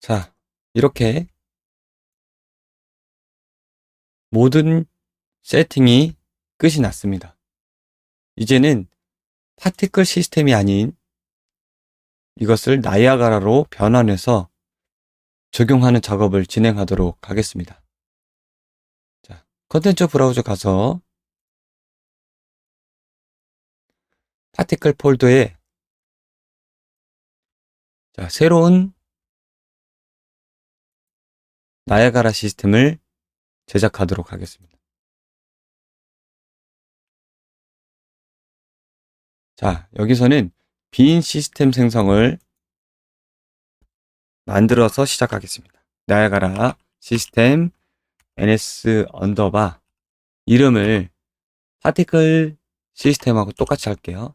자, 이렇게 모든 세팅이 끝이 났습니다. 이제는 파티클 시스템이 아닌 이것을 나이아가라로 변환해서 적용하는 작업을 진행하도록 하겠습니다. 자, 컨텐츠 브라우저 가서 파티클 폴더에 새로운 나이아가라 시스템을 제작하도록 하겠습니다. 자, 여기서는 빈 시스템 생성을 만들어서 시작하겠습니다. 나이아가라 시스템 ns 언더바 이름을 파티클 시스템하고 똑같이 할게요.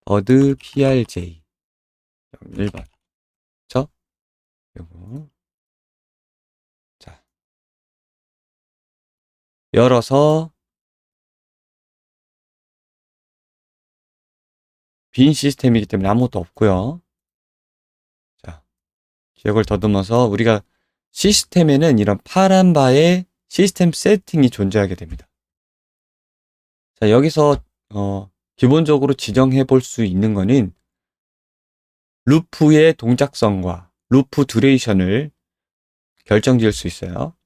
버드 prj 1번 그쵸? 요거 자 열어서 빈 시스템이기 때문에 아무것도 없고요. 자, 기억을 더듬어서 우리가 시스템에는 이런 파란 바에 시스템 세팅이 존재하게 됩니다. 자, 여기서 기본적으로 지정해 볼 수 있는 거는 루프의 동작성과 루프 듀레이션을 결정 지을 수 있어요.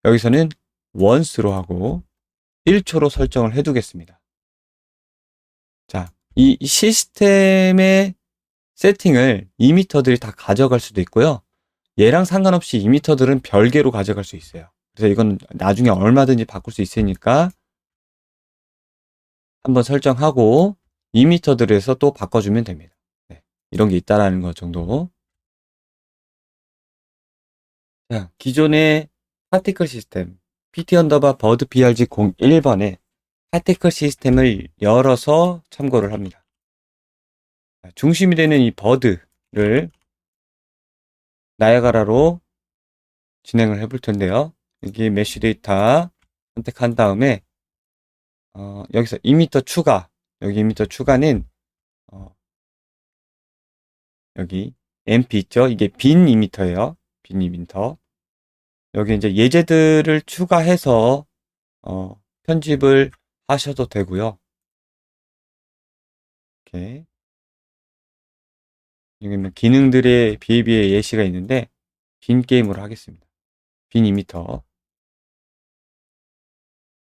여기서는 once로 하고 1초로 설정을 해 두겠습니다. 자, 이 시스템의 세팅을 이미터들이 다 가져갈 수도 있고요. 얘랑 상관없이 이미터들은 별개로 가져갈 수 있어요. 그래서 이건 나중에 얼마든지 바꿀 수 있으니까 한번 설정하고 이미터들에서 또 바꿔주면 됩니다. 네, 이런 게 있다라는 것 정도. 자, 기존의 파티클 시스템 pt_bird brg 01번에 파티클 시스템을 열어서 참고를 합니다. 중심이 되는 이 버드를 나이아가라로 진행을 해볼 텐데요. 여기 메쉬 데이터 선택한 다음에 여기서 이미터 추가, 여기 이미터 추가는 여기 MP 있죠? 이게 빈 이미터예요. 빈 이미터. 여기 이제 예제들을 추가해서 편집을 하셔도 되고요. 이렇게 여기는 기능들의 비에 예시가 있는데 빈 게임으로 하겠습니다. 빈 이미터.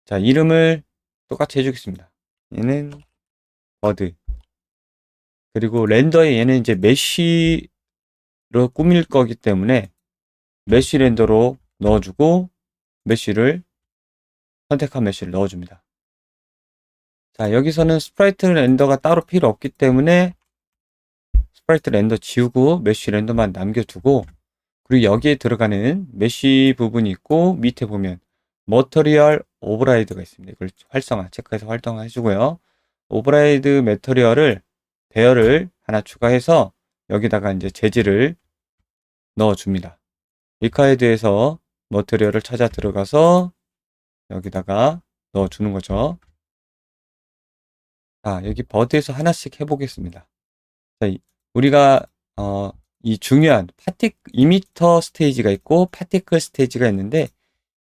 자, 이름을 똑같이 해주겠습니다. 얘는 버드. 그리고 렌더에 얘는 이제 메쉬로 꾸밀 거기 때문에 메쉬 렌더로 넣어주고 메쉬를 선택한 메쉬를 넣어줍니다. 자, 여기서는 스프라이트 렌더가 따로 필요 없기 때문에 스프라이트 렌더 지우고 메쉬 렌더만 남겨두고 그리고 여기에 들어가는 메쉬 부분이 있고 밑에 보면 머터리얼 오버라이드가 있습니다. 이걸 활성화 체크해서 활성화 해주고요. 오버라이드 매터리얼을 배열을 하나 추가해서 여기다가 이제 재질을 넣어줍니다. 리카이드에서 머터리얼을 찾아 들어가서 여기다가 넣어주는 거죠. 자, 여기 버드에서 하나씩 해보겠습니다. 자, 우리가 이 중요한 이미터 스테이지가 있고 파티클 스테이지가 있는데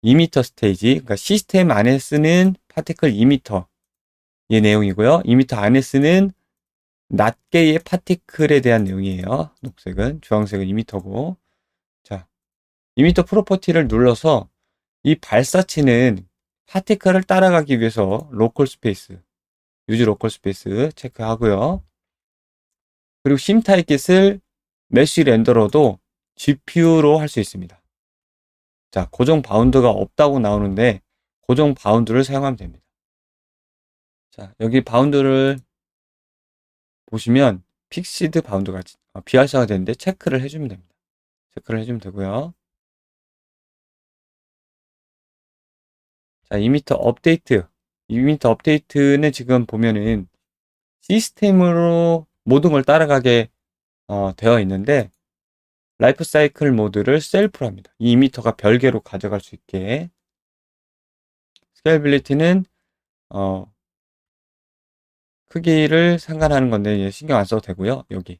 이미터 스테이지, 그러니까 시스템 안에 쓰는 파티클 이미터 의 내용이고요. 이미터 안에 쓰는 낱개의 파티클에 대한 내용이에요. 녹색은, 주황색은 이미터고. 자, 이미터 프로퍼티를 눌러서 이 발사치는 파티클을 따라가기 위해서 로컬 스페이스, 유즈 로컬 스페이스 체크하고요. 그리고 심 타깃을 메쉬 렌더러도 GPU로 할 수 있습니다. 자, 고정 바운드가 없다고 나오는데 고정 바운드를 사용하면 됩니다. 자, 여기 바운드를 보시면 픽시드 바운드가 비활성화 되는데 체크를 해주면 됩니다. 체크를 해주면 되고요. 자, 이미터 업데이트. 이미터 업데이트는 지금 보면은 시스템으로 모든 걸 따라가게 되어 있는데 라이프 사이클 모드를 셀프로 합니다. 이 이미터가 별개로 가져갈 수 있게. 스케일빌리티는 크기를 상관하는 건데 신경 안 써도 되고요. 여기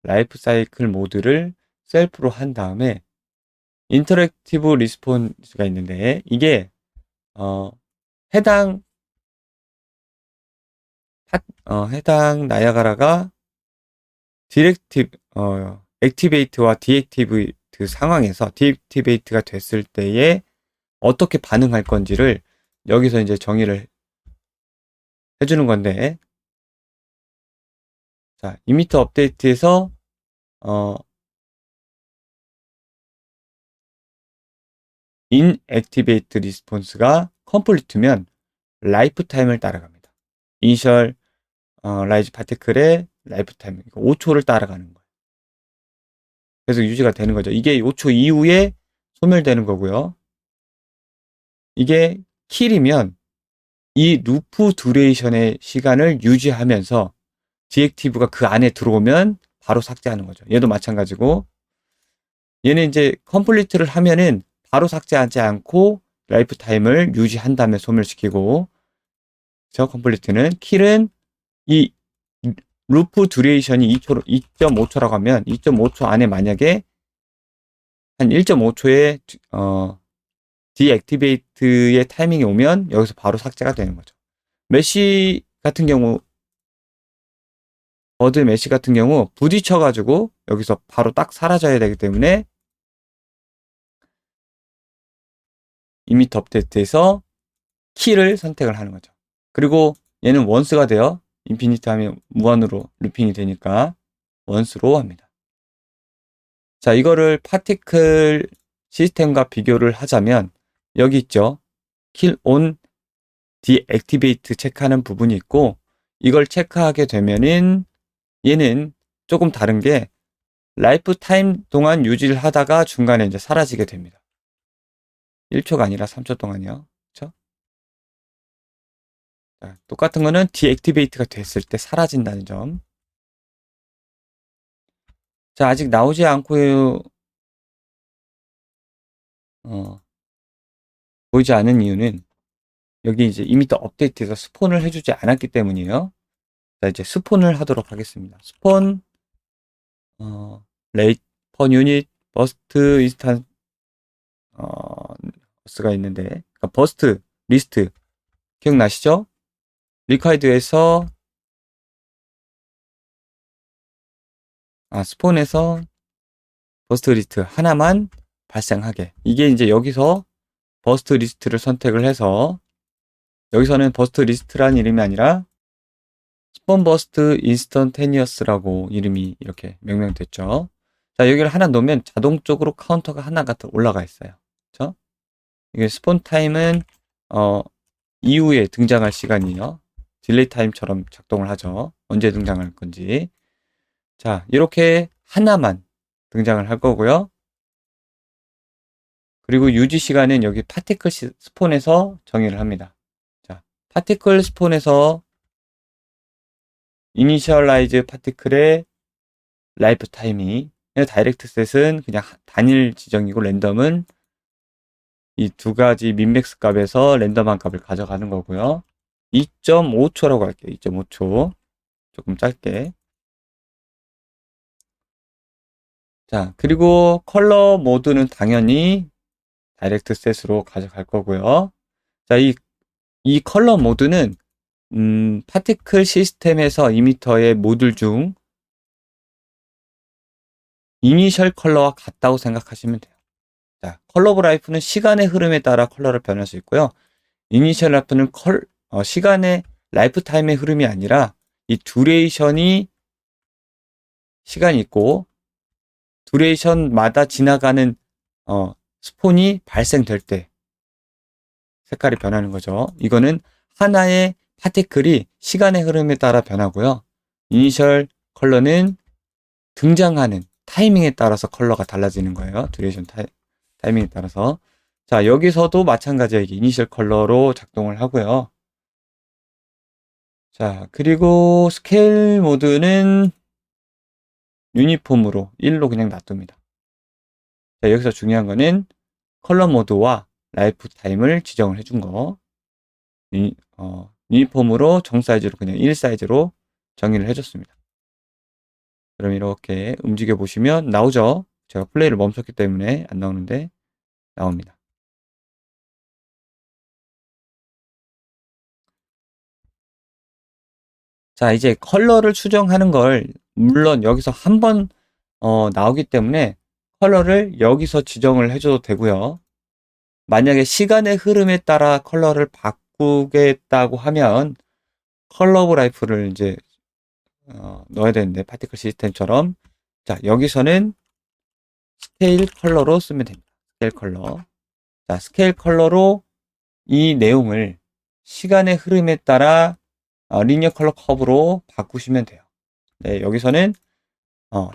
라이프 사이클 모드를 셀프로 한 다음에 인터랙티브 리스폰스가 있는데 이게 해당 나야가라가 액티베이트와 디액티베이트 상황에서 디액티베이트가 됐을 때에 어떻게 반응할 건지를 여기서 이제 정의를 해주는 건데, 자, 이미터 업데이트에서 인액티베이트 리스폰스가 컴플리트면 라이프 타임을 따라갑니다. 이니셜 라이즈 파티클의 라이프 타임 5초를 따라가는 거예요. 그래서 유지가 되는 거죠. 이게 5초 이후에 소멸되는 거고요. 이게 킬이면 이 루프 듀레이션의 시간을 유지하면서 디액티브가 그 안에 들어오면 바로 삭제하는 거죠. 얘도 마찬가지고 얘는 이제 컴플리트를 하면은 바로 삭제하지 않고 라이프 타임을 유지한 다음에 소멸시키고, 저 컴플리트는 킬은 이 루프 듀레이션이 2.5초라고 하면 2.5초 안에 만약에 한 1.5초의 디액티베이트의 타이밍이 오면 여기서 바로 삭제가 되는 거죠. 메시 같은 경우, 버드 메시 같은 경우 부딪혀가지고 여기서 바로 딱 사라져야 되기 때문에 이미터 업데이트에서 키를 선택을 하는 거죠. 그리고 얘는 원스가 돼요. 인피니트 하면 무한으로 루핑이 되니까 원스로 합니다. 자, 이거를 파티클 시스템과 비교를 하자면 여기 있죠. 킬 온 디액티베이트 체크하는 부분이 있고, 이걸 체크하게 되면은 얘는 조금 다른 게 라이프 타임 동안 유지를 하다가 중간에 이제 사라지게 됩니다. 1초가 아니라 3초 동안이요. 그렇죠? 자, 똑같은 거는 디액티베이트가 됐을 때 사라진다는 점. 자, 아직 나오지 않고 보이지 않은 이유는 여기 이제 이미터 업데이트에서 스폰을 해주지 않았기 때문이에요. 자, 이제 스폰을 하도록 하겠습니다. 스폰 레이트 퍼 유닛 버스트 인스탄스가 있는데, 그러니까 버스트 리스트 기억나시죠? 리콰이드에서 스폰에서 버스트 리스트 하나만 발생하게, 이게 이제 여기서 버스트 리스트를 선택을 해서, 여기서는 버스트 리스트란 이름이 아니라 스폰 버스트 인스턴테니어스라고 이름이 이렇게 명명됐죠. 자, 여기를 하나 놓으면 자동적으로 카운터가 하나가 더 올라가 있어요. 그렇죠? 이게 스폰 타임은 이후에 등장할 시간이요. 딜레이 타임처럼 작동을 하죠. 언제 등장할 건지. 자, 이렇게 하나만 등장을 할 거고요. 그리고 유지 시간은 여기 파티클 스폰에서 정의를 합니다. 자, 파티클 스폰에서 이니셜라이즈 파티클의 라이프 타임이, 다이렉트 셋은 그냥 단일 지정이고 랜덤은 이 두 가지 민맥스 값에서 랜덤한 값을 가져가는 거고요. 2.5초라고 할게요. 2.5초. 조금 짧게. 자, 그리고 컬러 모드는 당연히 다이렉트 셋으로 가져갈 거고요. 자, 이 컬러 모드는 파티클 시스템에서 이미터의 모듈 중 이니셜 컬러와 같다고 생각하시면 돼요. 자, 컬러 오브 라이프는 시간의 흐름에 따라 컬러를 변할 수 있고요. 이니셜 라이프는 시간의 라이프 타임의 흐름이 아니라 이 듀레이션이 시간이 있고 듀레이션마다 지나가는 스폰이 발생될 때 색깔이 변하는 거죠. 이거는 하나의 파티클이 시간의 흐름에 따라 변하고요. 이니셜 컬러는 등장하는 타이밍에 따라서 컬러가 달라지는 거예요. 듀레이션 타이밍에 따라서. 자, 여기서도 마찬가지예요. 이니셜 컬러로 작동을 하고요. 자, 그리고 스케일 모드는 유니폼으로 1로 그냥 놔둡니다. 자, 여기서 중요한 거는 컬러 모드와 라이프 타임을 지정을 해준 거. 유니폼으로 정 사이즈로 그냥 1 사이즈로 정의를 해줬습니다. 그럼 이렇게 움직여 보시면 나오죠. 제가 플레이를 멈췄기 때문에 안 나오는데 나옵니다. 자, 이제 컬러를 수정하는 걸 물론 여기서 한번 나오기 때문에 컬러를 여기서 지정을 해줘도 되고요. 만약에 시간의 흐름에 따라 컬러를 바꾸겠다고 하면 컬러 오브 라이프를 이제 넣어야 되는데 파티클 시스템처럼 자, 여기서는 스케일 컬러로 쓰면 됩니다. 스케일 컬러. 자, 스케일 컬러로 이 내용을 시간의 흐름에 따라 리니어 컬러 커브로 바꾸시면 돼요. 네, 여기서는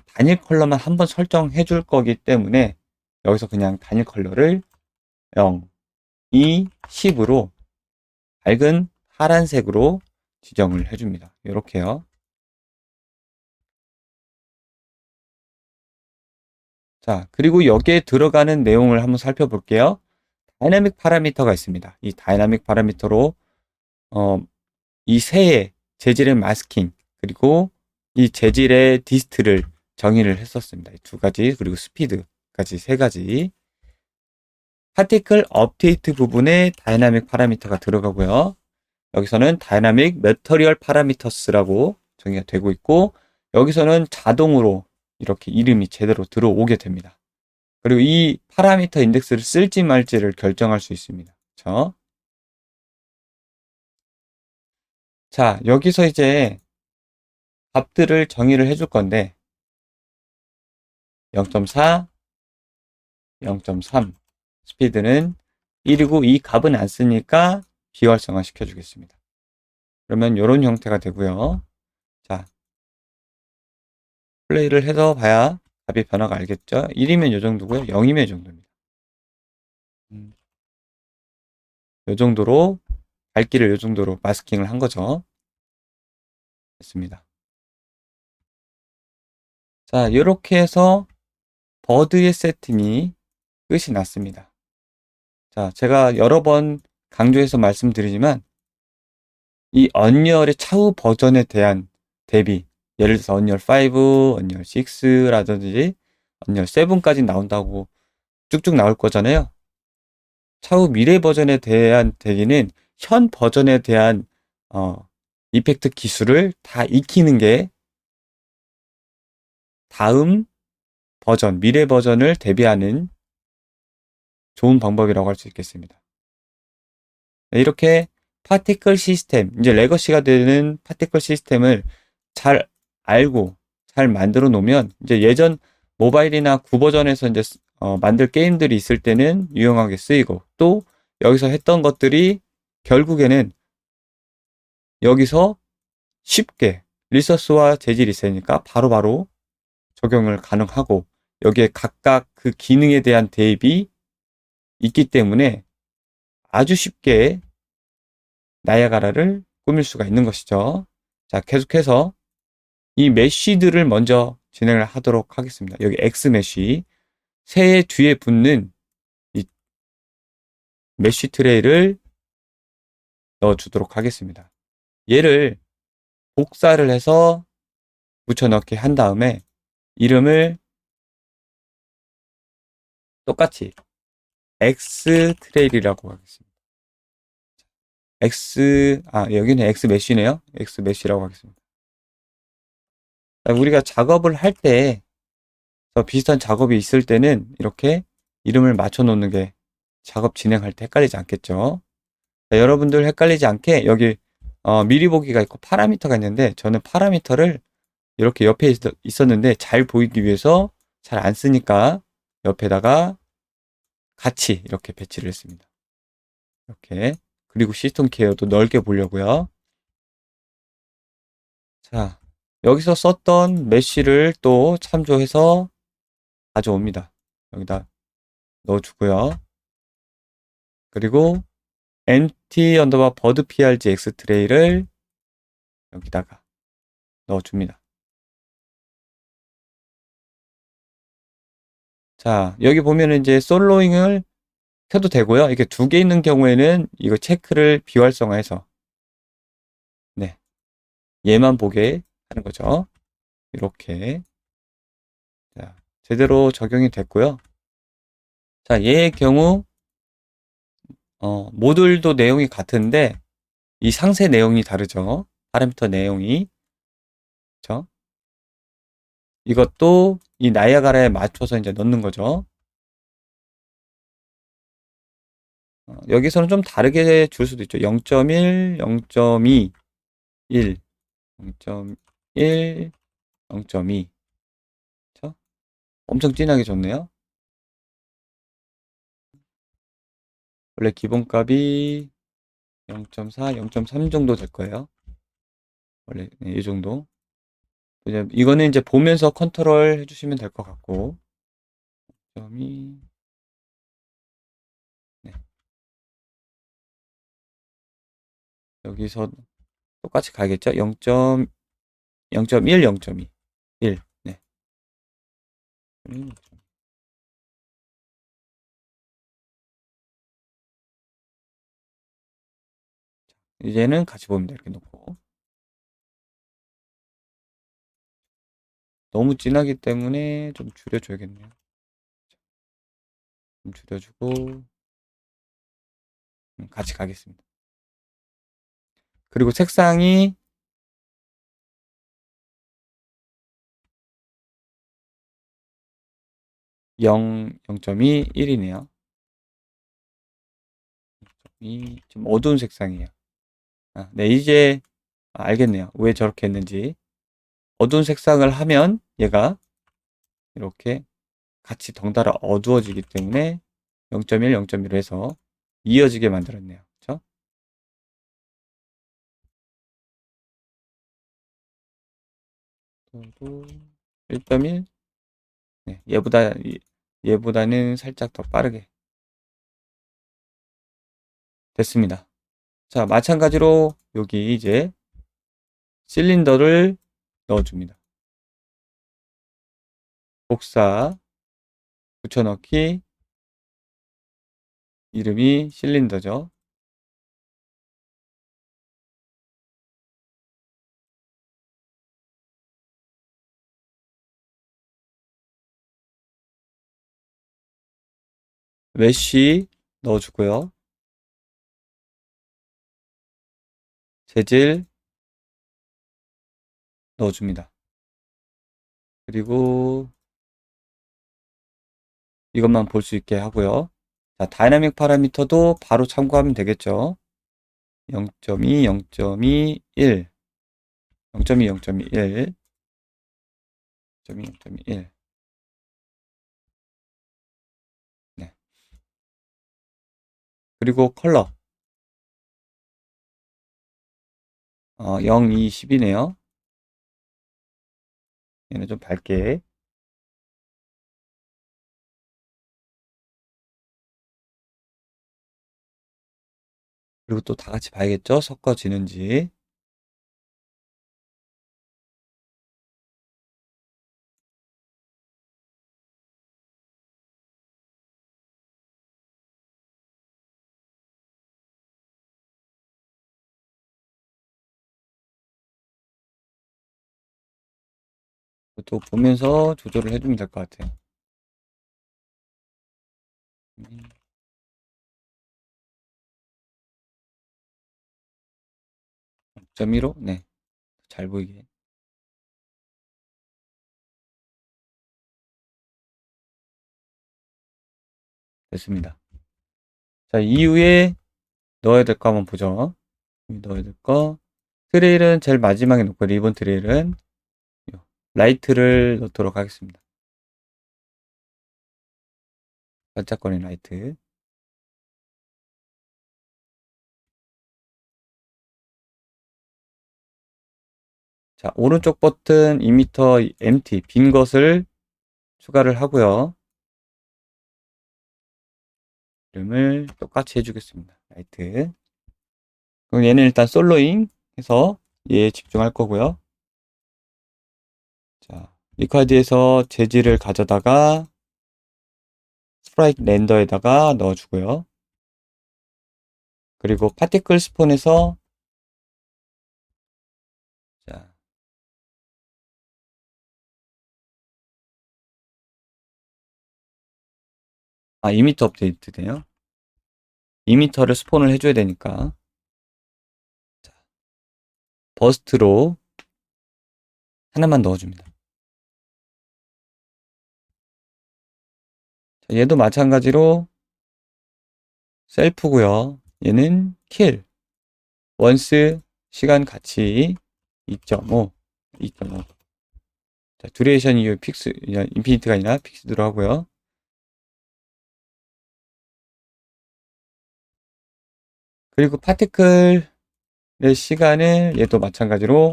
단일 컬러만 한번 설정해 줄 거기 때문에 여기서 그냥 단일 컬러를 0, 2, 10으로 밝은 파란색으로 지정을 해줍니다. 이렇게요. 자, 그리고 여기에 들어가는 내용을 한번 살펴볼게요. 다이나믹 파라미터가 있습니다. 이 다이나믹 파라미터로 이 새의 재질의 마스킹 그리고 이 재질의 디스트를 정의를 했었습니다. 이 두 가지 그리고 스피드까지 세 가지. 파티클 업데이트 부분에 다이나믹 파라미터가 들어가고요. 여기서는 다이나믹 매터리얼 파라미터스라고 정의가 되고 있고 여기서는 자동으로 이렇게 이름이 제대로 들어오게 됩니다. 그리고 이 파라미터 인덱스를 쓸지 말지를 결정할 수 있습니다. 그렇죠? 자, 여기서 이제 값들을 정의를 해줄 건데 0.4, 0.3 스피드는 1이고 이 값은 안 쓰니까 비활성화 시켜주겠습니다. 그러면 이런 형태가 되고요. 자, 플레이를 해서 봐야 값이 변화가 알겠죠? 1이면 이 정도고요. 0이면 이 정도입니다. 이 정도로 밝기를 이 정도로 마스킹을 한 거죠. 됐습니다. 자, 이렇게 해서 버드의 세팅이 끝이 났습니다. 자, 제가 여러 번 강조해서 말씀드리지만 이 언리얼의 차후 버전에 대한 대비 예를 들어서 언리얼 5, 언리얼 6라든지 언리얼 7까지 나온다고 쭉쭉 나올 거잖아요. 차후 미래 버전에 대한 대비는 현 버전에 대한 이펙트 기술을 다 익히는 게 다음 버전, 미래 버전을 대비하는 좋은 방법이라고 할 수 있겠습니다. 이렇게 파티클 시스템, 이제 레거시가 되는 파티클 시스템을 잘 알고 잘 만들어 놓으면 이제 예전 모바일이나 9버전에서 이제 만들 게임들이 있을 때는 유용하게 쓰이고 또 여기서 했던 것들이 결국에는 여기서 쉽게 리소스와 재질이 있으니까 바로바로 적용을 가능하고 여기에 각각 그 기능에 대한 대입이 있기 때문에 아주 쉽게 나야가라를 꾸밀 수가 있는 것이죠. 자, 계속해서 이 메쉬들을 먼저 진행을 하도록 하겠습니다. 여기 X 메쉬, 새의 뒤에 붙는 이 메쉬 트레이를 넣어주도록 하겠습니다. 얘를 복사를 해서 붙여넣기 한 다음에 이름을 똑같이 X 트레일이라고 하겠습니다. 여기는 X 메쉬네요. X 메쉬라고 하겠습니다. 우리가 작업을 할 때, 비슷한 작업이 있을 때는 이렇게 이름을 맞춰 놓는 게 작업 진행할 때 헷갈리지 않겠죠. 자, 여러분들 헷갈리지 않게 여기 미리 보기가 있고 파라미터가 있는데 저는 파라미터를 이렇게 옆에 있었는데 잘 보이기 위해서 잘 안 쓰니까 옆에다가 같이 이렇게 배치를 했습니다. 이렇게. 그리고 시스템 케어도 넓게 보려고요. 자, 여기서 썼던 메쉬를 또 참조해서 가져옵니다. 여기다 넣어주고요. 그리고 empty underbar bird prg x 트레이를 여기다가 넣어줍니다. 자, 여기 보면은 이제 솔로잉을 켜도 되고요. 이게 두 개 있는 경우에는 이거 체크를 비활성화해서 네, 얘만 보게 하는 거죠. 이렇게 자, 제대로 적용이 됐고요. 자, 얘의 경우 모듈도 내용이 같은데 이 상세 내용이 다르죠. 파라미터 내용이. 그렇죠? 이것도 이 나이아가라에 맞춰서 이제 넣는 거죠. 여기서는 좀 다르게 줄 수도 있죠. 0.1, 0.2, 1, 0.1, 0.2. 그쵸? 엄청 진하게 줬네요. 원래 기본값이 0.4, 0.3 정도 될 거예요. 원래 네, 이 정도. 이거는 이제 보면서 컨트롤 해주시면 될 것 같고. 0.2. 네. 여기서 똑같이 가겠죠? 0.1, 0.2. 1. 네. 이제는 같이 보면 돼. 이렇게 놓고. 너무 진하기 때문에 좀 줄여줘야겠네요. 좀 줄여주고 같이 가겠습니다. 그리고 색상이 0.2, 1이네요. 0.2, 좀 어두운 색상이에요. 네, 이제 알겠네요. 왜 저렇게 했는지. 어두운 색상을 하면 얘가 이렇게 같이 덩달아 어두워지기 때문에 0.1, 0.1로 해서 이어지게 만들었네요. 그렇죠? 1.1. 네, 얘보다는 살짝 더 빠르게 됐습니다. 자, 마찬가지로 여기 이제 실린더를 넣어줍니다. 복사, 붙여넣기, 이름이 실린더죠. 메쉬 넣어주고요. 재질 넣어줍니다. 그리고 이것만 볼 수 있게 하고요. 자, 다이나믹 파라미터도 바로 참고하면 되겠죠. 0.2, 0.2, 1, 0.2, 0.2, 1, 0.2, 0.2, 1. 네. 그리고 컬러 0, 2, 10이네요. 얘는 좀 밝게. 그리고 또 다 같이 봐야겠죠? 섞어지는지. 또 보면서 조절을 해주면 될 것 같아요. 0.15? 네. 잘 보이게. 됐습니다. 자, 이후에 넣어야 될 거 한번 보죠. 넣어야 될 거. 트레일은 제일 마지막에 놓고, 리본 트레일은 라이트를 넣도록 하겠습니다. 반짝거리는 라이트. 자, 오른쪽 버튼 2m MT, 빈 것을 추가를 하고요. 이름을 똑같이 해주겠습니다. 라이트. 그럼 얘는 일단 솔로잉 해서 얘에 집중할 거고요. 자, 리카드에서 재질을 가져다가 스프라이트 렌더에다가 넣어주고요. 그리고 파티클 스폰에서 자, 이미터 업데이트네요. 이미터를 스폰을 해줘야 되니까. 자, 버스트로 하나만 넣어줍니다. 자, 얘도 마찬가지로 셀프고요. 얘는 킬. 원스 시간 같이 2.5. 자, 듀레이션 이후 픽스, 인피니트가 아니라 픽스드로 하고요. 그리고 파티클의 시간을 얘도 마찬가지로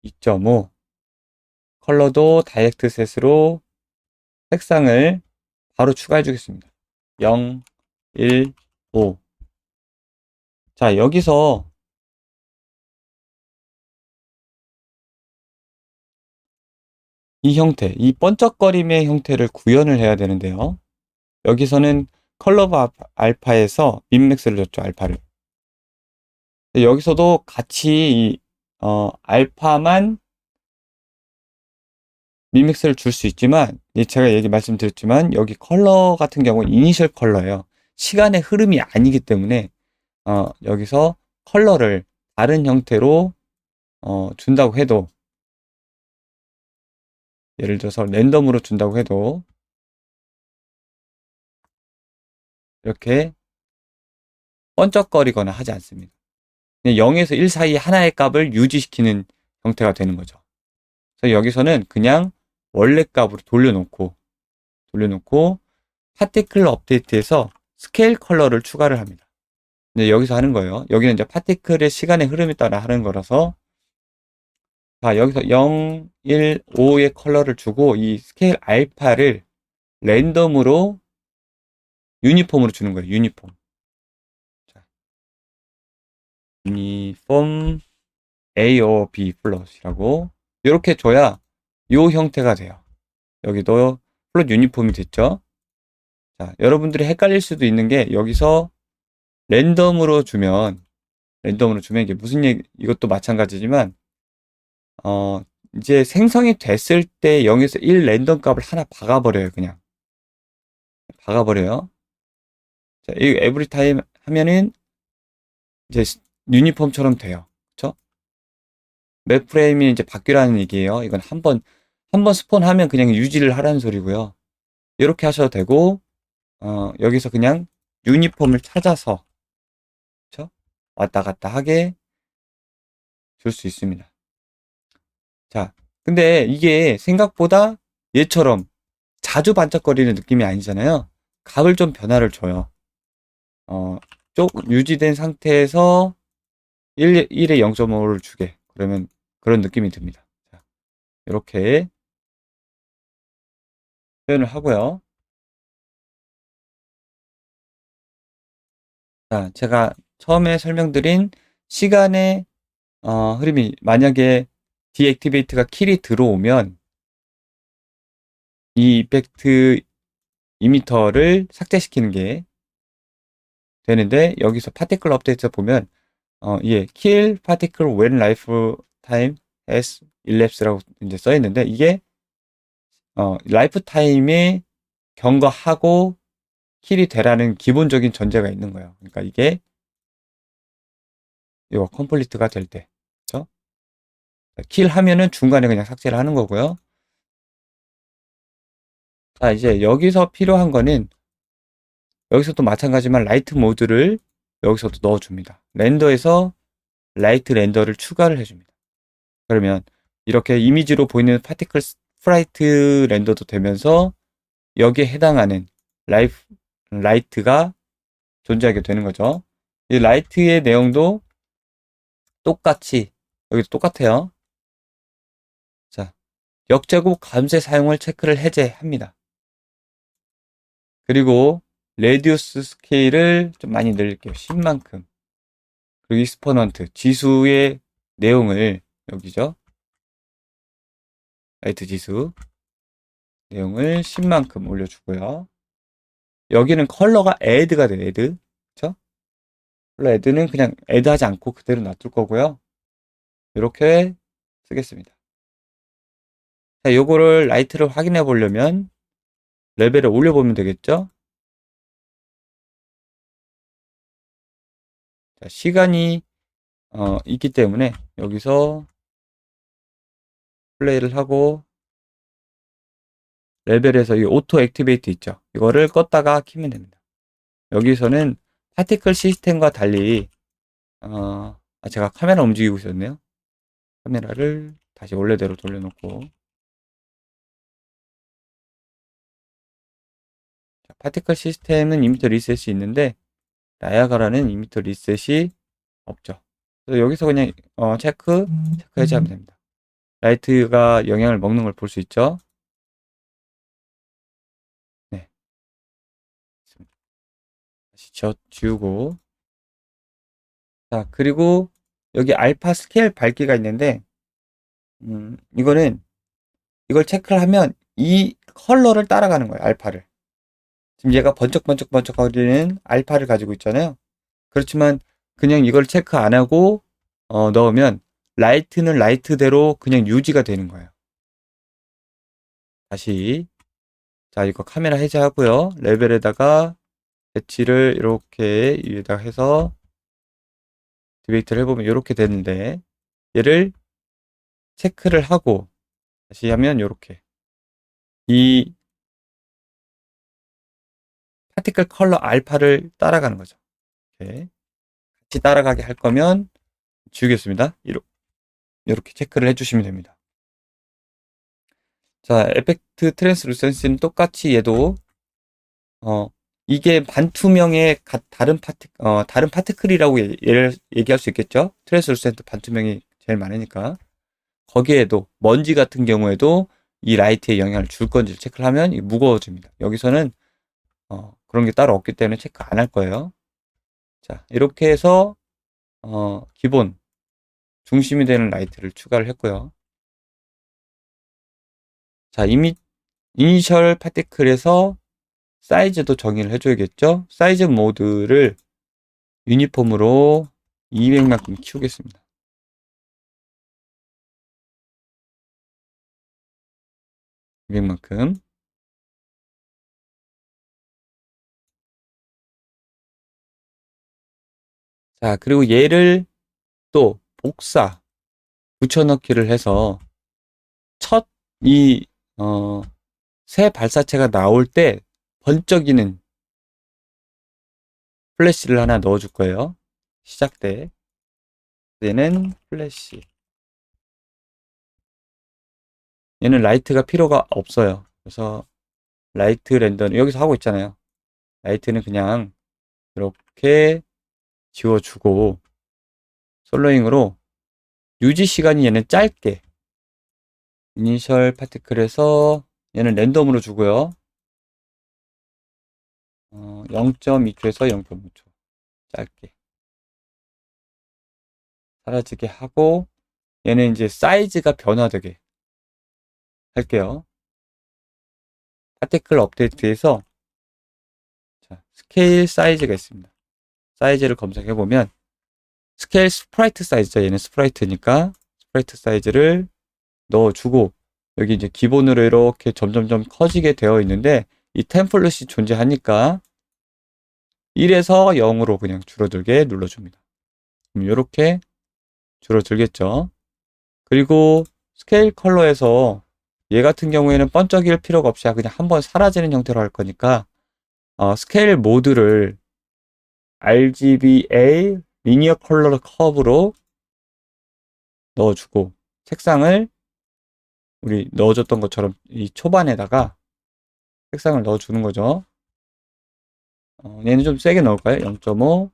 2.5. 컬러도 다이렉트 셋으로 색상을 바로 추가해 주겠습니다. 0, 1, 5. 자, 여기서 이 형태, 이 번쩍거림의 형태를 구현을 해야 되는데요. 여기서는 컬러 알파에서 민맥스를 줬죠, 알파를. 여기서도 같이 알파만 민맥스를 줄 수 있지만, 제가 말씀드렸지만, 여기 컬러 같은 경우는 이니셜 컬러예요. 시간의 흐름이 아니기 때문에, 여기서 컬러를 다른 형태로, 준다고 해도, 예를 들어서 랜덤으로 준다고 해도, 이렇게 번쩍거리거나 하지 않습니다. 0에서 1 사이 하나의 값을 유지시키는 형태가 되는 거죠. 그래서 여기서는 그냥 원래 값으로 돌려놓고 파티클 업데이트에서 스케일 컬러를 추가를 합니다. 근데 여기서 하는 거예요. 여기는 이제 파티클의 시간의 흐름에 따라 하는 거라서, 자, 여기서 0, 1, 5의 컬러를 주고 이 스케일 알파를 랜덤으로 유니폼으로 주는 거예요. 유니폼. 자, 유니폼 A or B 플롯이라고 이렇게 줘야 요 형태가 돼요. 여기도 플롯 유니폼이 됐죠. 자, 여러분들이 헷갈릴 수도 있는 게 여기서 랜덤으로 주면 이게 무슨 얘기, 이것도 마찬가지지만 이제 생성이 됐을 때 0에서 1 랜덤 값을 하나 박아버려요. 그냥 박아버려요. 자, 이 에브리 타임 하면은 이제 유니폼처럼 돼요. 그쵸? 맵 프레임이 이제 바뀌라는 얘기예요. 이건 한번 스폰하면 그냥 유지를 하라는 소리고요. 이렇게 하셔도 되고, 여기서 그냥 유니폼을 찾아서, 그쵸? 왔다 갔다 하게 줄 수 있습니다. 자, 근데 이게 생각보다 얘처럼 자주 반짝거리는 느낌이 아니잖아요. 값을 좀 변화를 줘요. 유지된 상태에서 1에 0.5를 주게. 그러면 그런 느낌이 듭니다. 자, 이렇게 표현을 하고요. 자, 제가 처음에 설명드린 시간의 흐름이 만약에 디액티베이트가 킬이 들어오면 이 이펙트 이미터를 삭제시키는 게 되는데, 여기서 파티클 업데이트 보면 예, kill particle when lifetime has elapsed라고 이제 써 있는데, 이게 라이프타임에 경과하고 킬이 되라는 기본적인 전제가 있는 거예요. 그러니까 이게 이거 컴플리트가 될 때, 그렇죠? 킬 하면은 중간에 그냥 삭제를 하는 거고요. 자, 이제 여기서 필요한 거는 여기서도 마찬가지만 라이트 모드를 여기서도 넣어줍니다. 렌더에서 라이트 렌더를 추가를 해줍니다. 그러면 이렇게 이미지로 보이는 파티클 스프라이트 렌더도 되면서 여기에 해당하는 라이트가 존재하게 되는 거죠. 이 라이트의 내용도 똑같이 여기도 똑같아요. 자, 역제곱 감쇄 사용을 체크를 해제합니다. 그리고 레디우스 스케일을 좀 많이 늘릴게요. 10만큼. 그리고 익스포넌트 지수의 내용을 여기죠. 라이트 지수 내용을 10만큼 올려주고요. 여기는 컬러가 애드가 돼요. 애드. 그쵸? 컬러 애드는 그냥 애드하지 않고 그대로 놔둘 거고요. 이렇게 쓰겠습니다. 자, 요거를 라이트를 확인해 보려면 레벨을 올려보면 되겠죠? 자, 시간이 있기 때문에 여기서 플레이를 하고 레벨에서 이 오토 액티베이트 있죠. 이거를 껐다가 키면 됩니다. 여기서는 파티클 시스템과 달리 제가 카메라 움직이고 있었네요. 카메라를 다시 원래대로 돌려놓고 자, 파티클 시스템은 이미터 리셋이 있는데 나야가라는 이미터 리셋이 없죠. 그래서 여기서 그냥 체크 해제하면 됩니다. 라이트가 영향을 먹는 걸 볼 수 있죠. 네, 다시 지우고 자 그리고 여기 알파 스케일 밝기가 있는데 이걸 체크를 하면 이 컬러를 따라가는 거예요. 알파를. 지금 얘가 번쩍번쩍거리는 알파를 가지고 있잖아요. 그렇지만 그냥 이걸 체크 안 하고 넣으면 라이트는 라이트대로 그냥 유지가 되는 거예요. 다시 자 이거 카메라 해제하고요. 레벨에다가 배치를 이렇게 위에다 해서 디베이트를 해보면 이렇게 되는데 얘를 체크를 하고 다시 하면 이렇게 이 파티클 컬러 알파를 따라가는 거죠. 이렇게 같이 따라가게 할 거면 지우겠습니다. 이렇게 체크를 해주시면 됩니다. 자, 에펙트 트랜스루센시는 똑같이 얘도 이게 반투명의 다른 파티클이라고 얘기할 수 있겠죠? 트랜스루센트 반투명이 제일 많으니까. 거기에도 먼지 같은 경우에도 이 라이트에 영향을 줄 건지 체크를 하면 무거워집니다. 여기서는 그런 게 따로 없기 때문에 체크 안 할 거예요. 자, 이렇게 해서 기본 중심이 되는 라이트를 추가를 했고요. 자, 이니셜 파티클에서 사이즈도 정의를 해줘야겠죠? 사이즈 모드를 유니폼으로 200만큼 키우겠습니다. 200만큼. 자, 그리고 얘를 또 복사, 붙여넣기를 해서 첫 새 발사체가 나올 때 번쩍이는 플래시를 하나 넣어줄 거예요. 시작 때. 얘는 플래시. 얘는 라이트가 필요가 없어요. 그래서 라이트 렌더는 여기서 하고 있잖아요. 라이트는 그냥 이렇게 지워주고 솔로잉으로 유지 시간이 얘는 짧게 이니셜 파티클에서 얘는 랜덤으로 주고요. 0.2초에서 0.5초 짧게 사라지게 하고 얘는 이제 사이즈가 변화되게 할게요. 파티클 업데이트에서 자, 스케일 사이즈가 있습니다. 사이즈를 검색해 보면 스케일 스프라이트 사이즈죠. 얘는 스프라이트니까 스프라이트 사이즈를 넣어주고 여기 이제 기본으로 이렇게 점점점 커지게 되어 있는데 이 템플릿이 존재하니까 1에서 0으로 그냥 줄어들게 눌러줍니다. 그럼 이렇게 줄어들겠죠. 그리고 스케일 컬러에서 얘 같은 경우에는 번쩍일 필요가 없이 그냥 한번 사라지는 형태로 할 거니까 스케일 모드를 RGBA 리니어 컬러 커브로 넣어주고 색상을 우리 넣어줬던 것처럼 이 초반에다가 색상을 넣어주는 거죠. 얘는 좀 세게 넣을까요? 0.5,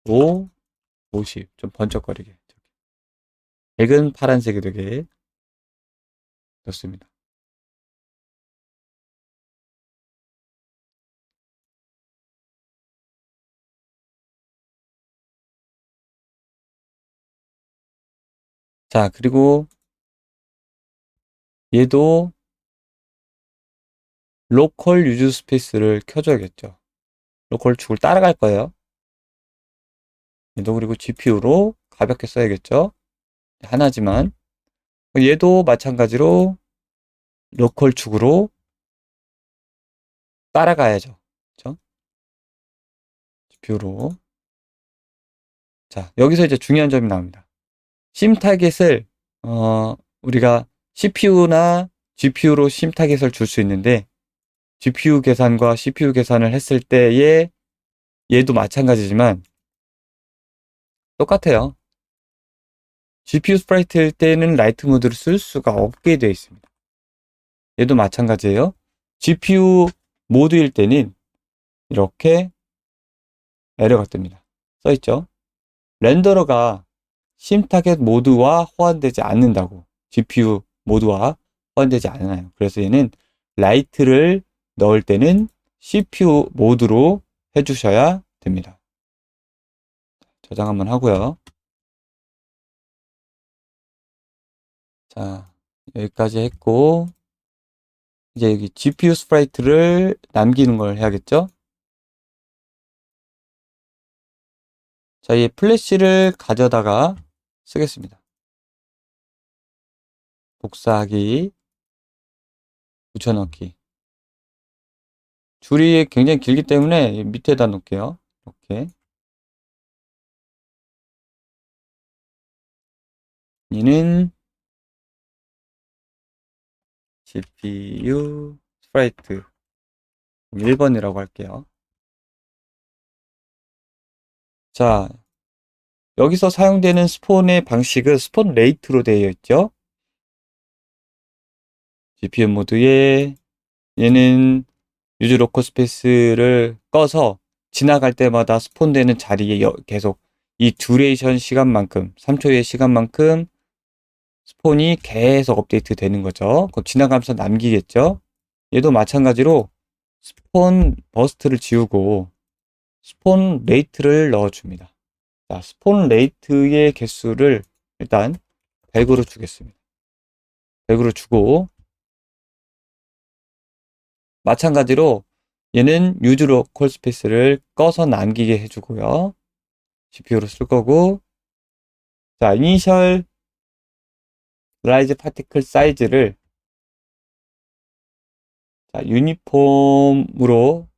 5, 50. 좀 번쩍거리게. 밝은 파란색이 되게 넣습니다. 자, 그리고 얘도 로컬 유즈 스페이스를 켜줘야겠죠. 로컬 축을 따라갈 거예요. 얘도 그리고 GPU로 가볍게 써야겠죠. 하나지만 얘도 마찬가지로 로컬 축으로 따라가야죠. 그렇죠? GPU로 자, 여기서 이제 중요한 점이 나옵니다. 심 타겟을, 우리가 CPU나 GPU로 심 타겟을 줄 수 있는데, GPU 계산과 CPU 계산을 했을 때의 얘도 마찬가지지만, 똑같아요. GPU 스프라이트일 때는 라이트 모드를 쓸 수가 없게 되어 있습니다. 얘도 마찬가지예요. GPU 모드일 때는 이렇게 에러가 뜹니다. 써있죠? 렌더러가 심 타겟 모드와 호환되지 않는다고. GPU 모드와 호환되지 않아요. 그래서 얘는 라이트를 넣을 때는 CPU 모드로 해주셔야 됩니다. 저장 한번 하고요. 자, 여기까지 했고, 이제 여기 GPU 스프라이트를 남기는 걸 해야겠죠? 자, 이 플래시를 가져다가 쓰겠습니다. 복사하기, 붙여넣기. 줄이 굉장히 길기 때문에 밑에다 놓을게요. 이렇게. 얘는 GPU 스프라이트 1번이라고 할게요. 자, 여기서 사용되는 스폰의 방식은 스폰 레이트로 되어 있죠. GPU 모드에 얘는 유즈 로컬 스페이스를 꺼서 지나갈 때마다 스폰되는 자리에 계속 이 듀레이션 시간만큼 3초의 시간만큼 스폰이 계속 업데이트 되는 거죠. 그럼 지나가면서 남기겠죠. 얘도 마찬가지로 스폰 버스트를 지우고 스폰 레이트를 넣어줍니다. 자, 스폰 레이트의 개수를 일단 100으로 주겠습니다. 100으로 주고 마찬가지로 얘는 유즈 로컬 스페이스를 꺼서 남기게 해주고요. GPU로 쓸 거고 자, 이니셜 라이즈 파티클 사이즈를 자, 유니폼으로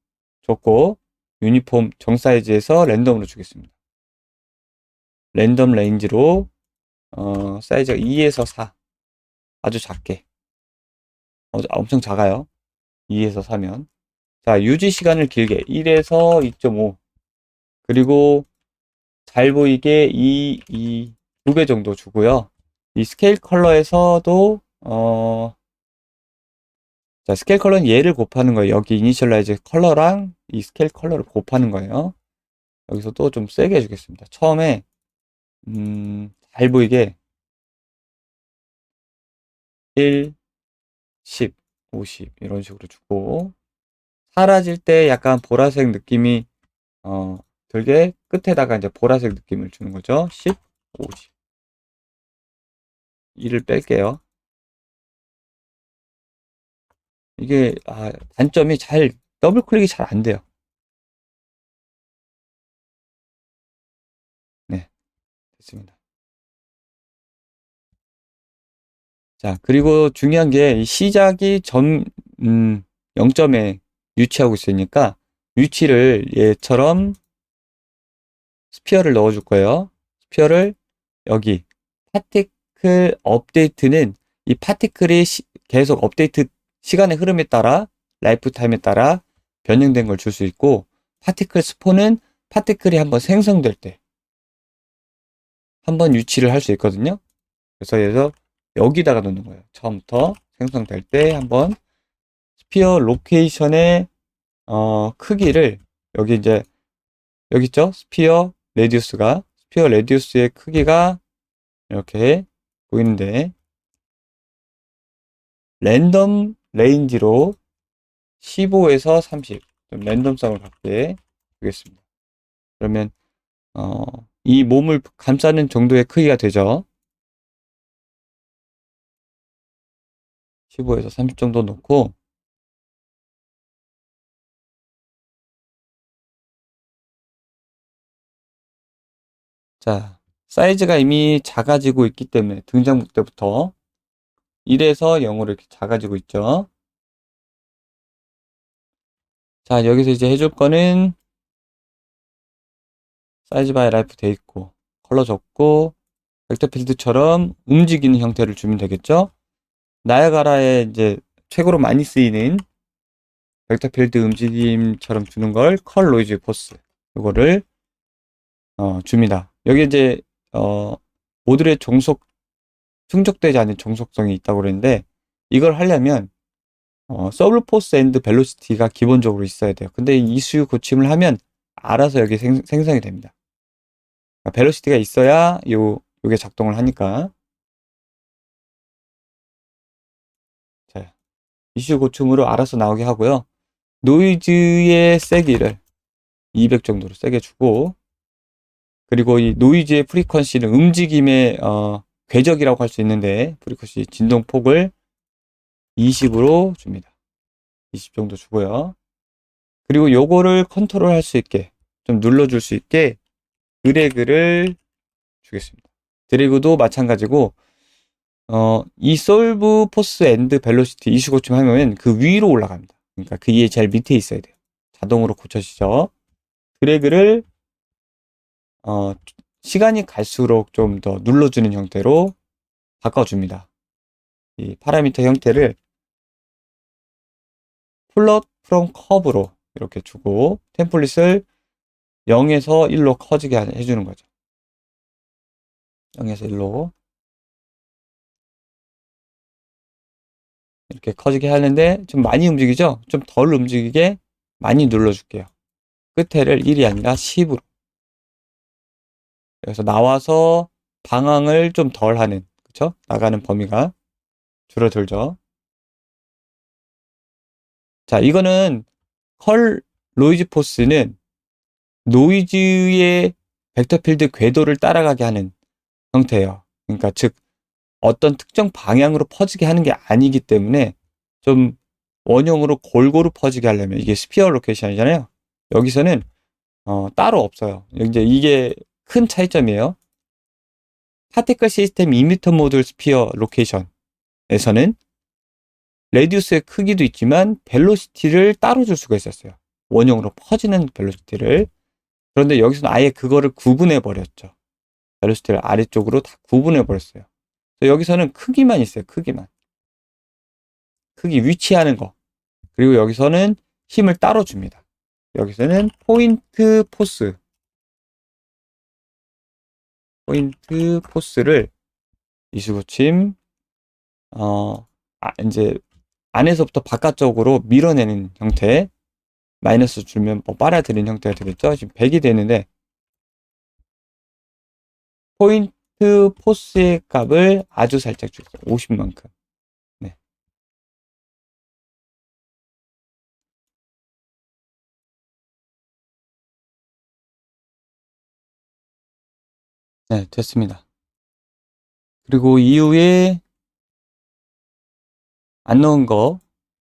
줬고 유니폼 정 사이즈에서 랜덤으로 주겠습니다. 랜덤 레인지로 사이즈가 2에서 4 아주 작게 엄청 작아요. 2에서 4면 자 유지 시간을 길게 1에서 2.5 그리고 잘 보이게 2배 정도 주고요. 이 스케일 컬러에서도 자 스케일 컬러는 얘를 곱하는 거예요. 여기 이니셜라이즈 컬러랑 이 스케일 컬러를 곱하는 거예요. 여기서 또 좀 세게 해주겠습니다. 처음에 잘 보이게 1, 10, 50 이런 식으로 주고 사라질 때 약간 보라색 느낌이 들게 끝에다가 이제 보라색 느낌을 주는 거죠. 10, 50 2를 뺄게요. 이게 단점이 잘 더블 클릭이 잘 안 돼요. 네, 됐습니다. 자, 그리고 중요한 게 시작이 0점에 위치하고 있으니까 위치를 얘처럼 스피어를 넣어줄 거예요. 스피어를 여기 파티클 업데이트는 이 파티클이 계속 업데이트 시간의 흐름에 따라 라이프 타임에 따라 변형된 걸 줄 수 있고 파티클 스폰은 파티클이 한번 생성될 때 한번 유치를 할 수 있거든요. 그래서 여기다가 놓는 거예요. 처음부터 생성될 때 한번 스피어 로케이션의 크기를 여기 이제 여기 있죠? 스피어 레디우스의 크기가 이렇게 보이는데 랜덤 레인지로 15에서 30 좀 랜덤성을 갖게 되겠습니다. 그러면 이 몸을 감싸는 정도의 크기가 되죠. 15에서 30 정도 놓고 자 사이즈가 이미 작아지고 있기 때문에 등장부 때부터 1에서 0으로 이렇게 작아지고 있죠. 자 여기서 이제 해줄 거는 사이즈 바이 라이프 돼 있고 컬러 줬고, 벡터 필드처럼 움직이는 형태를 주면 되겠죠? 나야가라에 이제 최고로 많이 쓰이는 벡터 필드 움직임처럼 주는 걸 컬 노이즈 포스. 이거를 줍니다. 여기 이제 모듈의 충족되지 않은 종속성이 있다고 그랬는데, 이걸 하려면 서블 포스 앤드 벨로시티가 기본적으로 있어야 돼요. 근데 이 이슈 고침을 하면 알아서 여기 생성이 됩니다. 벨로시티가 있어야 요게 작동을 하니까. 자, 이슈 고침으로 알아서 나오게 하고요. 노이즈의 세기를 200 정도로 세게 주고, 그리고 이 노이즈의 프리퀀시는 움직임의 궤적이라고 할 수 있는데, 프리퀀시 진동폭을 20으로 줍니다. 20 정도 주고요. 그리고 요거를 컨트롤 할 수 있게, 좀 눌러줄 수 있게 드래그를 주겠습니다. 드래그도 마찬가지고, 이 솔브 포스 앤드 벨로시티 이슈 고침하면 그 위로 올라갑니다. 그러니까 그 위에 제일 밑에 있어야 돼요. 자동으로 고쳐지죠. 드래그를 시간이 갈수록 좀 더 눌러주는 형태로 바꿔줍니다. 이 파라미터 형태를 플롯 프롬 커브로 이렇게 주고 템플릿을 0에서 1로 커지게 해주는 거죠. 0에서 1로 이렇게 커지게 하는데 좀 많이 움직이죠? 좀 덜 움직이게 많이 눌러줄게요. 끝에를 1이 아니라 10으로. 그래서 나와서 방향을 좀 덜 하는, 그쵸? 나가는 범위가 줄어들죠. 자, 이거는 컬 노이즈 포스는 노이즈의 벡터 필드 궤도를 따라가게 하는 형태예요. 그러니까 즉 어떤 특정 방향으로 퍼지게 하는 게 아니기 때문에 좀 원형으로 골고루 퍼지게 하려면 이게 스피어 로케이션이잖아요. 여기서는 따로 없어요. 이제 이게 큰 차이점이에요. 파티클 시스템 이미터 모듈 스피어 로케이션에서는 레디우스의 크기도 있지만 벨로시티를 따로 줄 수가 있었어요. 원형으로 퍼지는 벨로시티를. 그런데 여기서는 아예 그거를 구분해 버렸죠. 벨로시티를 아래쪽으로 다 구분해 버렸어요. 여기서는 크기만 있어요. 크기만. 크기 위치하는 거. 그리고 여기서는 힘을 따로 줍니다. 여기서는 포인트 포스를 이수고침 이제 안에서부터 바깥쪽으로 밀어내는 형태, 마이너스 주면 뭐 빨아들이는 형태가 되겠죠. 지금 100이 되는데 포인트 포스의 값을 아주 살짝 주겠어요. 50만큼. 네. 네, 됐습니다. 그리고 이후에 안 넣은 거,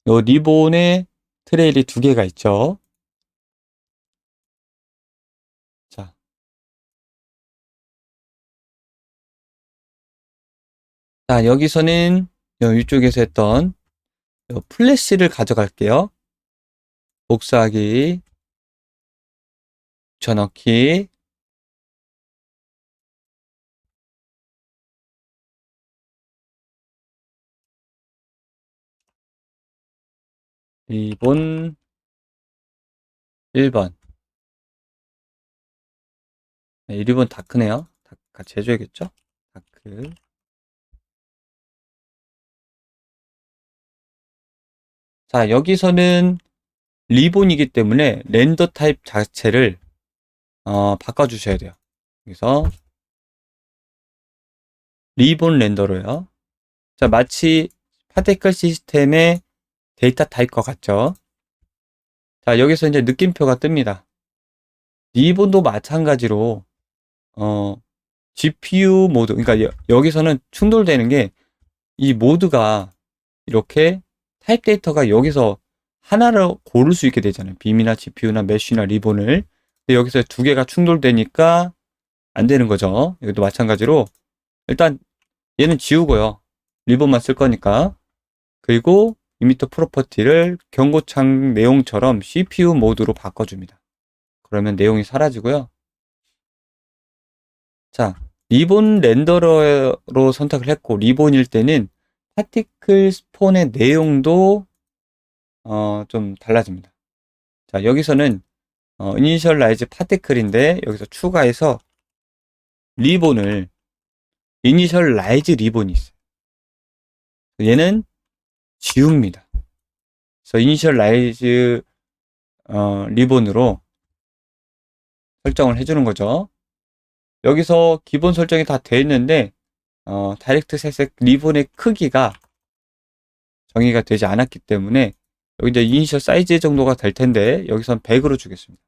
요 리본에 트레일이 2개가 있죠. 자, 여기서는 이쪽에서 했던 요 플래시를 가져갈게요. 복사하기, 붙여넣기, 리본 1번. 네, 이 리본 다크네요. 같이 해줘야겠죠? 다크. 자, 여기서는 리본이기 때문에 렌더 타입 자체를 바꿔주셔야 돼요. 그래서 리본 렌더로요. 자, 마치 파티클 시스템의 데이터 타입과 같죠? 자, 여기서 이제 느낌표가 뜹니다. 리본도 마찬가지로 GPU 모드, 그러니까 여기서는 충돌되는 게 이 모드가 이렇게 타입 데이터가 여기서 하나를 고를 수 있게 되잖아요. 빔이나 GPU나 메쉬나 리본을. 근데 여기서 2개가 충돌되니까 안 되는 거죠. 여기도 마찬가지로 일단 얘는 지우고요. 리본만 쓸 거니까. 그리고 이미터 프로퍼티를 경고창 내용처럼 CPU 모드로 바꿔줍니다. 그러면 내용이 사라지고요. 자, 리본 렌더러로 선택을 했고, 리본일 때는 파티클 스폰의 내용도 좀 달라집니다. 자, 여기서는 이니셜라이즈 파티클인데 여기서 추가해서 리본을 이니셜라이즈 리본이 있어요. 얘는 지웁니다. 그래서 이니셜라이즈 리본으로 설정을 해주는 거죠. 여기서 기본 설정이 다 돼 있는데 다이렉트 색색 리본의 크기가 정의가 되지 않았기 때문에 여기 이제 이니셜 사이즈 정도가 될 텐데 여기선 100으로 주겠습니다.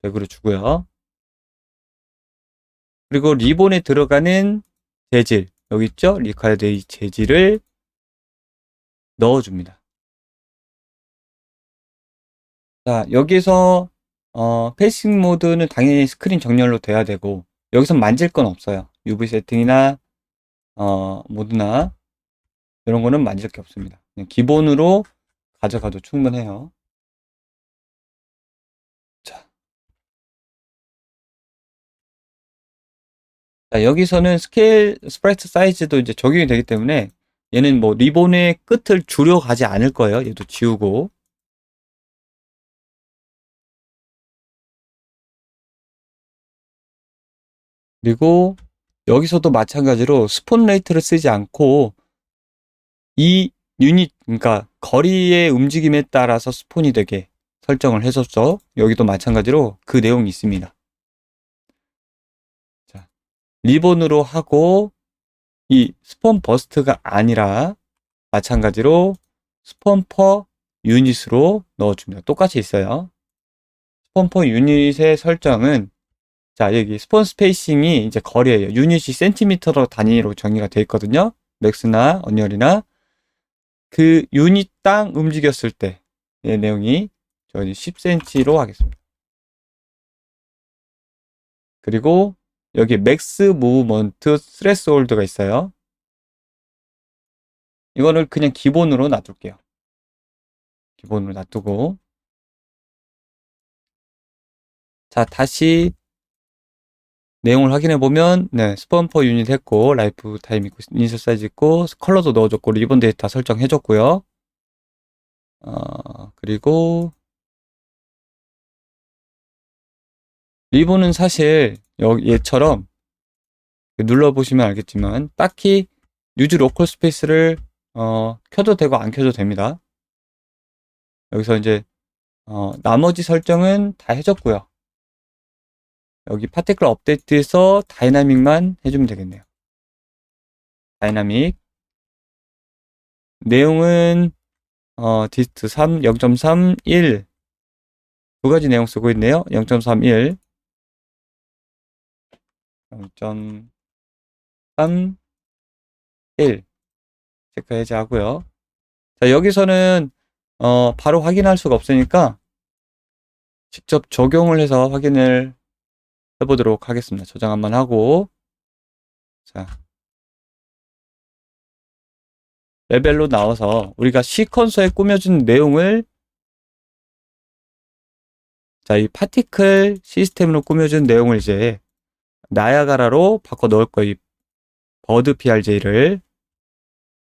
100으로 주고요. 그리고 리본에 들어가는 재질 여기 있죠? 리퀘어드 이 재질을 넣어줍니다. 자, 여기서 페이싱 모드는 당연히 스크린 정렬로 돼야 되고 여기서 만질 건 없어요. UV 세팅이나 모드나 이런 거는 만질 게 없습니다. 그냥 기본으로 가져가도 충분해요. 자, 여기서는 스케일 스프라이트 사이즈도 이제 적용이 되기 때문에 얘는 뭐 리본의 끝을 줄여가지 않을 거예요. 얘도 지우고. 그리고 여기서도 마찬가지로 스폰 레이트를 쓰지 않고 이 유닛, 그러니까 거리의 움직임에 따라서 스폰이 되게 설정을 해줬죠. 여기도 마찬가지로 그 내용이 있습니다. 자, 리본으로 하고 이 스폰 버스트가 아니라 마찬가지로 스폰 퍼 유닛으로 넣어줍니다. 똑같이 있어요. 스폰 퍼 유닛의 설정은 자, 여기 스폰 스페이싱이 이제 거리예요. 유닛이 센티미터 단위로 정의가 되어 있거든요. 맥스나 언리얼이나 그 유닛당 움직였을 때의 내용이 저희 10cm로 하겠습니다. 그리고 여기 맥스 무브먼트 스레스홀드가 있어요. 이거를 그냥 기본으로 놔둘게요. 기본으로 놔두고 자, 다시 내용을 확인해 보면 네, 스폰 퍼 유닛 했고 라이프 타임 있고 이니셜 사이즈 있고 컬러도 넣어줬고 리본 데이터 설정해 줬고요. 그리고 리본은 사실 얘처럼 눌러보시면 알겠지만 딱히 유즈 로컬 스페이스를 켜도 되고 안 켜도 됩니다. 여기서 이제 나머지 설정은 다 해줬고요. 여기 파티클 업데이트에서 다이나믹만 해주면 되겠네요. 다이나믹 내용은 디스트 3, 0.3, 1 두 가지 내용 쓰고 있네요. 0.31 0.3 1 체크 해제하고요. 자, 여기서는 바로 확인할 수가 없으니까 직접 적용을 해서 확인을 해보도록 하겠습니다. 저장 한번 하고 자, 레벨로 나와서 우리가 시퀀서에 꾸며준 내용을 자, 이 파티클 시스템으로 꾸며준 내용을 이제 나야가라로 바꿔 넣을 거예요. 버드 PRJ를